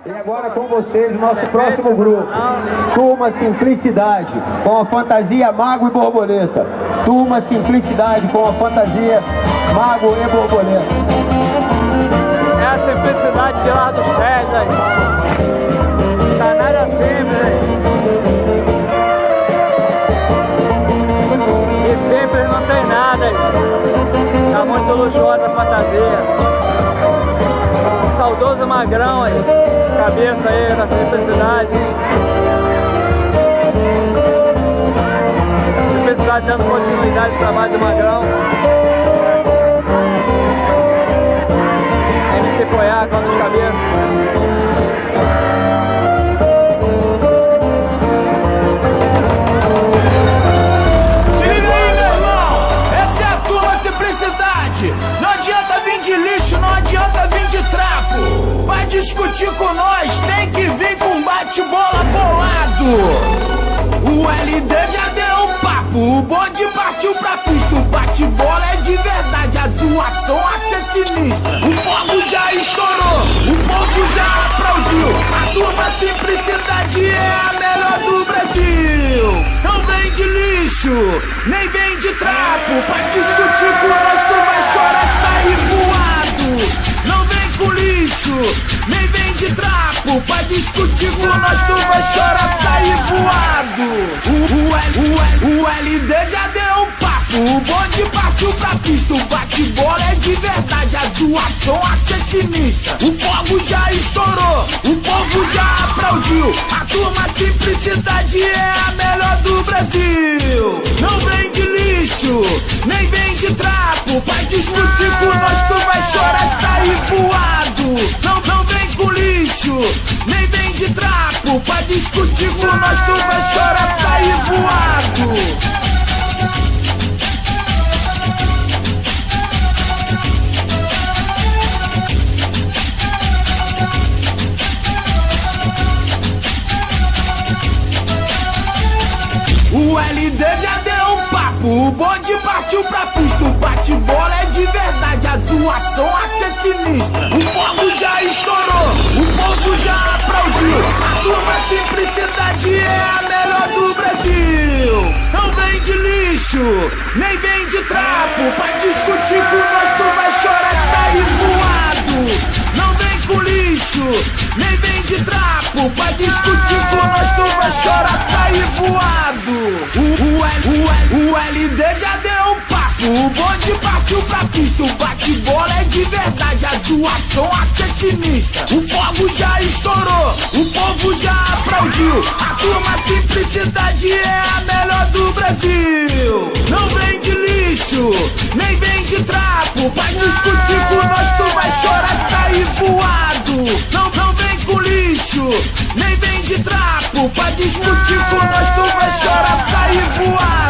E agora com vocês o nosso próximo grupo, Turma Simplicidade, com a fantasia Mago e Borboleta. Turma Simplicidade com a fantasia Mago e Borboleta. É a simplicidade de lá dos pés aí. Tá nada simples aí. E simples não tem nada aí. Tá muito luxuosa a fantasia. Saudoso Magrão aí, cabeça aí da simplicidade. Simplicidade dando continuidade ao trabalho do Magrão. MC Coiaca nos cabeças. Se liga aí, meu irmão, essa é a Turma Simplicidade. Não adianta vir de lixo, não adianta vir de trapo. Vai discutir com nós, tem que vir com bate-bola bolado. O LD já deu um papo, o bonde partiu pra pista. O bate-bola é de verdade, a zoação aqui é sinistra. O fogo já estourou, o povo já aplaudiu. A Turma Simplicidade é a melhor do Brasil. Não vem de lixo, nem vem de trapo. Pra discutir com nós tu vai chorar, sair voado. Não vem com lixo, nem vem de trapo. Pra discutir com nós tu vai chorar, sair voado. O LD já deu um papo, o bonde partiu pra pista. O bate-bola é de verdade, a zoação aqui é sinistra. O fogo já estourou, o povo já aplaudiu. A Turma Simplicidade é a melhor do Brasil. Não vem de lixo, nem vem de trapo. Pra discutir com nós tu vai chorar, sair voado. Não vem com lixo, nem vem de trapo. Pra discutir com nós tu vai chorar, sair voado. O LD já deu um papo, o bonde partiu pra pista. O bate-bola é de verdade, a zoação aqui é sinistra. O fogo já estourou, o povo já aplaudiu. A Turma Simplicidade é a melhor do Brasil. Não vem de lixo, nem vem de trapo. Pra discutir com nós tu vai chorar, sair voado. Não vem com lixo, nem vem de trapo. Pra discutir com nós tu vai chorar, sair voado. O LD já deu um papo, o bonde partiu pra pista. O bate-bola é de verdade, a zoação aqui é sinistra. O fogo já estourou, o povo já aplaudiu. A Turma Simplicidade é a melhor do Brasil. Não vem de lixo, nem vem de trapo. Pra discutir com nós tu vai chorar, sair voado. Não vem com lixo, nem vem de trapo. Pra discutir com nós tu vai chorar, sair voado.